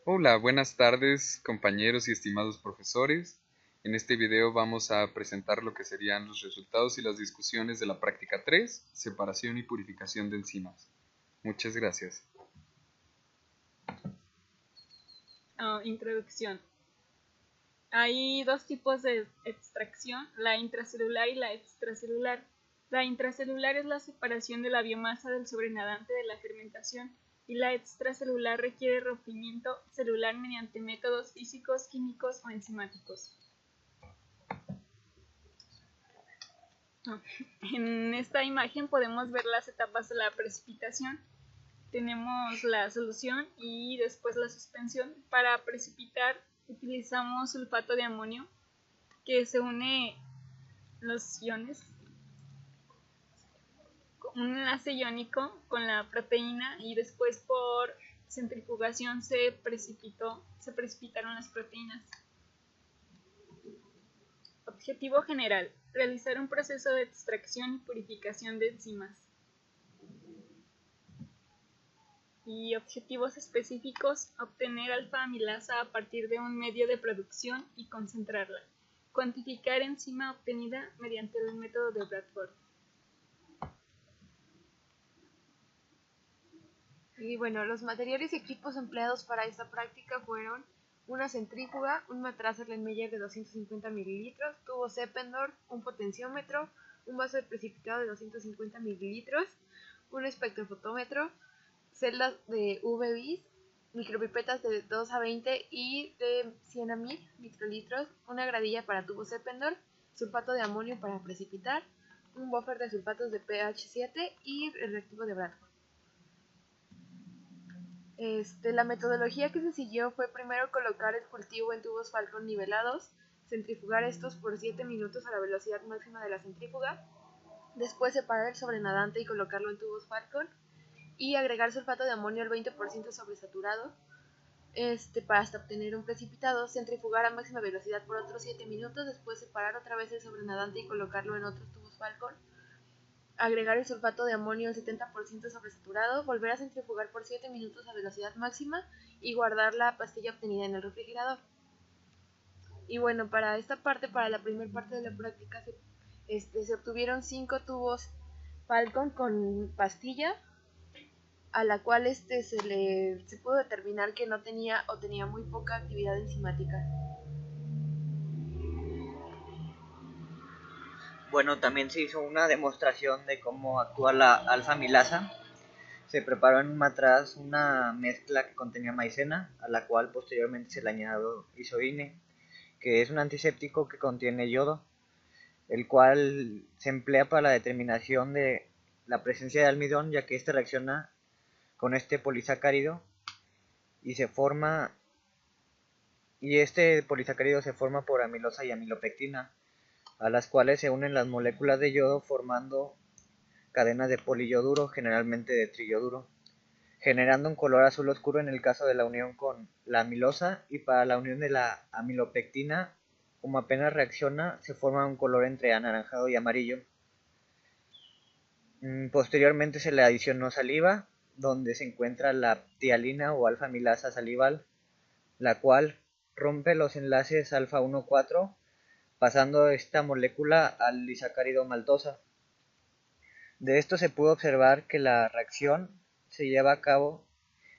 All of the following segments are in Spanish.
Hola, buenas tardes compañeros y estimados profesores. En este video vamos a presentar lo que serían los resultados y las discusiones de la práctica 3, separación y purificación de enzimas. Muchas gracias. Introducción. Hay dos tipos de extracción, la intracelular y la extracelular. La intracelular es la separación de la biomasa del sobrenadante de la fermentación y la extracelular requiere rompimiento celular mediante métodos físicos, químicos o enzimáticos. En esta imagen podemos ver las etapas de la precipitación. Tenemos la solución y después la suspensión. Para precipitar utilizamos sulfato de amonio que se une los iones, un enlace iónico con la proteína y después por centrifugación se precipitaron las proteínas. Objetivo general: realizar un proceso de extracción y purificación de enzimas. Y objetivos específicos: obtener alfa-amilasa a partir de un medio de producción y concentrarla. Cuantificar enzima obtenida mediante el método de Bradford. Y bueno, los materiales y equipos empleados para esta práctica fueron una centrífuga, un matraz Erlenmeyer de 250 mililitros, tubo Zeppendorf, un potenciómetro, un vaso de precipitado de 250 mililitros, un espectrofotómetro, celdas de UV-Vis, micropipetas de 2 a 20 y de 100 a 1000 microlitros, una gradilla para tubo Zeppendorf, sulfato de amonio para precipitar, un buffer de sulfatos de pH 7 y el reactivo de Bradford. La metodología que se siguió fue primero colocar el cultivo en tubos Falcon nivelados, centrifugar estos por 7 minutos a la velocidad máxima de la centrífuga, después separar el sobrenadante y colocarlo en tubos Falcon y agregar sulfato de amonio al 20% sobresaturado para hasta obtener un precipitado, centrifugar a máxima velocidad por otros 7 minutos, después separar otra vez el sobrenadante y colocarlo en otros tubos Falcon, agregar el sulfato de amonio al 70% sobresaturado, volver a centrifugar por 7 minutos a velocidad máxima y guardar la pastilla obtenida en el refrigerador. Y bueno, para esta parte, para la primera parte de la práctica, se obtuvieron 5 tubos Falcon con pastilla, a la cual se pudo determinar que no tenía o tenía muy poca actividad enzimática. Bueno, también se hizo una demostración de cómo actúa la alfa-amilasa. Se preparó en un matraz una mezcla que contenía maicena, a la cual posteriormente se le añadió isoine, que es un antiséptico que contiene yodo, el cual se emplea para la determinación de la presencia de almidón, ya que este reacciona con este polisacárido y este polisacárido se forma por amilosa y amilopectina, a las cuales se unen las moléculas de yodo formando cadenas de poliyoduro, generalmente de triyoduro, generando un color azul oscuro en el caso de la unión con la amilosa, y para la unión de la amilopectina, como apenas reacciona, se forma un color entre anaranjado y amarillo. Posteriormente se le adicionó saliva, donde se encuentra la ptialina o alfa-amilasa salival, la cual rompe los enlaces alfa 1,4, pasando esta molécula al disacárido maltosa. De esto se pudo observar que la reacción se lleva a cabo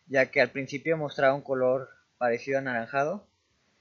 ya que al principio mostraba un color parecido a anaranjado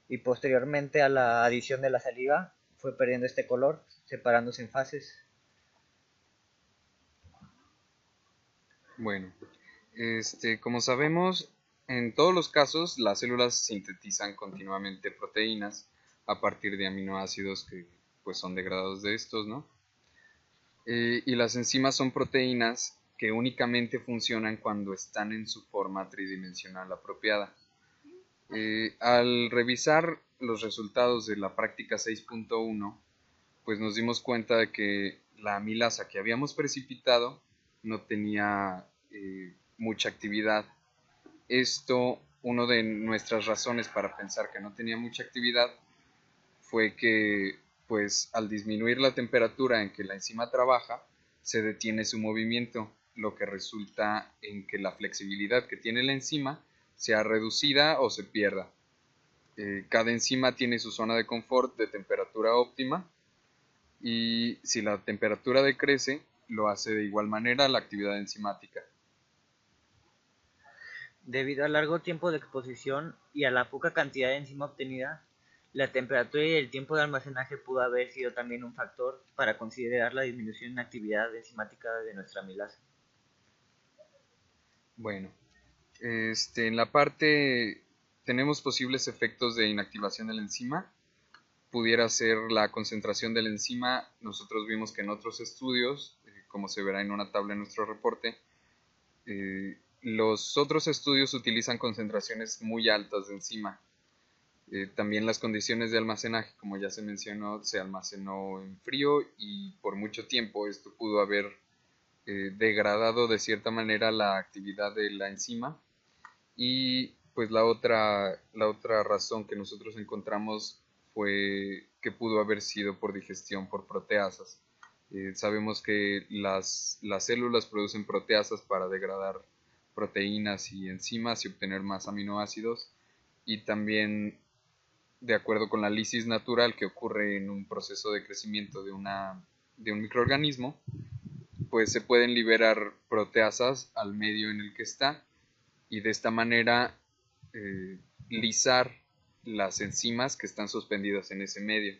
y posteriormente a la adición de la saliva fue perdiendo este color, separándose en fases. Bueno, como sabemos, en todos los casos las células sintetizan continuamente proteínas a partir de aminoácidos que pues son degradados de estos, ¿no? Y las enzimas son proteínas que únicamente funcionan cuando están en su forma tridimensional apropiada. Al revisar los resultados de la práctica 6.1, pues nos dimos cuenta de que la amilasa que habíamos precipitado no tenía mucha actividad. Esto, una de nuestras razones para pensar que no tenía mucha actividad fue que, pues, al disminuir la temperatura en que la enzima trabaja, se detiene su movimiento, lo que resulta en que la flexibilidad que tiene la enzima sea reducida o se pierda. Cada enzima tiene su zona de confort de temperatura óptima y si la temperatura decrece, lo hace de igual manera la actividad enzimática. Debido al largo tiempo de exposición y a la poca cantidad de enzima obtenida, la temperatura y el tiempo de almacenaje pudo haber sido también un factor para considerar la disminución en actividad enzimática de nuestra amilasa. Bueno, en la parte tenemos posibles efectos de inactivación de la enzima. Pudiera ser la concentración de la enzima. Nosotros vimos que en otros estudios, como se verá en una tabla en nuestro reporte, los otros estudios utilizan concentraciones muy altas de enzima. También las condiciones de almacenaje, como ya se mencionó, se almacenó en frío y por mucho tiempo esto pudo haber degradado de cierta manera la actividad de la enzima. Y pues la otra razón que nosotros encontramos fue que pudo haber sido por digestión por proteasas. Sabemos que las células producen proteasas para degradar proteínas y enzimas y obtener más aminoácidos, y también de acuerdo con la lisis natural que ocurre en un proceso de crecimiento de un microorganismo, pues se pueden liberar proteasas al medio en el que está y de esta manera lisar las enzimas que están suspendidas en ese medio.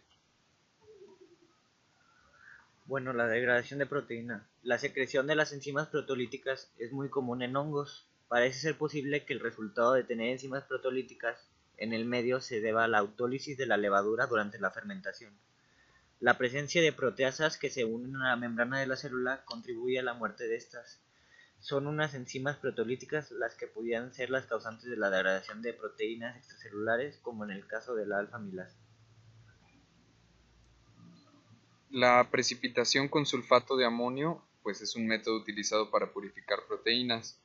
Bueno, la degradación de proteína. La secreción de las enzimas proteolíticas es muy común en hongos. Parece ser posible que el resultado de tener enzimas proteolíticas en el medio se deba a la autólisis de la levadura durante la fermentación. La presencia de proteasas que se unen a la membrana de la célula contribuye a la muerte de estas. Son unas enzimas proteolíticas las que pudieran ser las causantes de la degradación de proteínas extracelulares, como en el caso de la alfa-amilasa. La precipitación con sulfato de amonio pues es un método utilizado para purificar proteínas.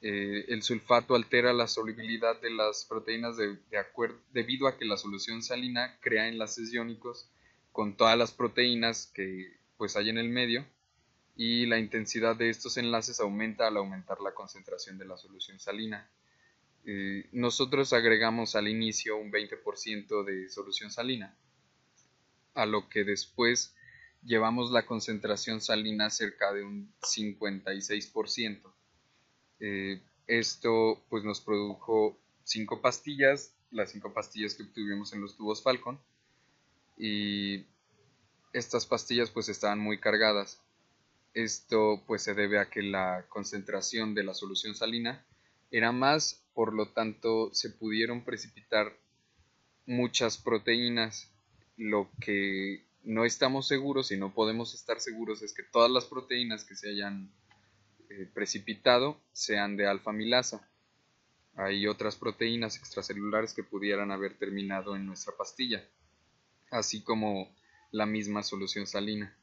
El sulfato altera la solubilidad de las proteínas debido a que la solución salina crea enlaces iónicos con todas las proteínas que pues hay en el medio, y la intensidad de estos enlaces aumenta al aumentar la concentración de la solución salina. Nosotros agregamos al inicio un 20% de solución salina, a lo que después llevamos la concentración salina cerca de un 56%. Esto pues nos produjo 5 pastillas, las 5 pastillas que obtuvimos en los tubos Falcon, y estas pastillas pues estaban muy cargadas. Esto pues se debe a que la concentración de la solución salina era más, por lo tanto se pudieron precipitar muchas proteínas. Lo que no estamos seguros y no podemos estar seguros es que todas las proteínas que se hayan precipitado sean de alfa-amilasa. Hay otras proteínas extracelulares que pudieran haber terminado en nuestra pastilla, así como la misma solución salina.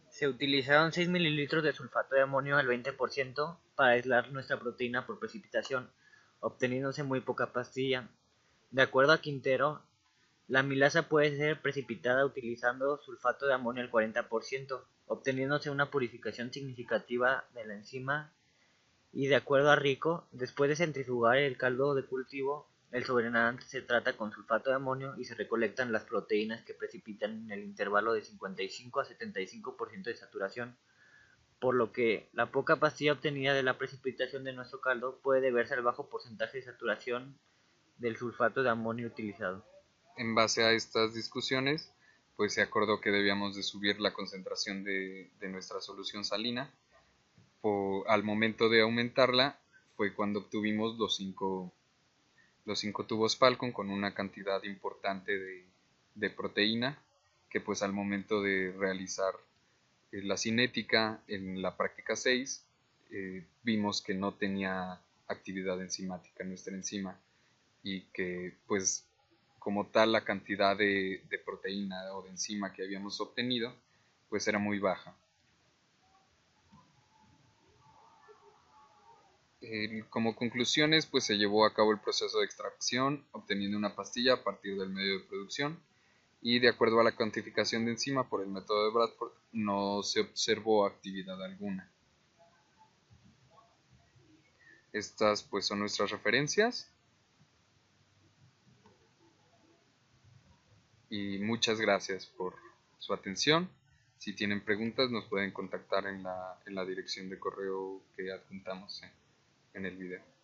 Se utilizaron 6 mililitros de sulfato de amonio al 20% para aislar nuestra proteína por precipitación, obteniéndose muy poca pastilla. De acuerdo a Quintero, la amilasa puede ser precipitada utilizando sulfato de amonio al 40%, obteniéndose una purificación significativa de la enzima. Y de acuerdo a Rico, después de centrifugar el caldo de cultivo, el sobrenadante se trata con sulfato de amonio y se recolectan las proteínas que precipitan en el intervalo de 55 a 75% de saturación, por lo que la poca pastilla obtenida de la precipitación de nuestro caldo puede deberse al bajo porcentaje de saturación del sulfato de amonio utilizado. En base a estas discusiones, pues se acordó que debíamos de subir la concentración de nuestra solución salina. Al momento de aumentarla fue cuando obtuvimos los cinco tubos Falcon con una cantidad importante de proteína, que pues al momento de realizar la cinética en la práctica 6 vimos que no tenía actividad enzimática nuestra enzima, y que pues como tal la cantidad de proteína o de enzima que habíamos obtenido pues era muy baja. Como conclusiones, pues se llevó a cabo el proceso de extracción, obteniendo una pastilla a partir del medio de producción, y de acuerdo a la cuantificación de enzima por el método de Bradford, no se observó actividad alguna. Estas pues son nuestras referencias y muchas gracias por su atención. Si tienen preguntas nos pueden contactar en la dirección de correo que adjuntamos en el video.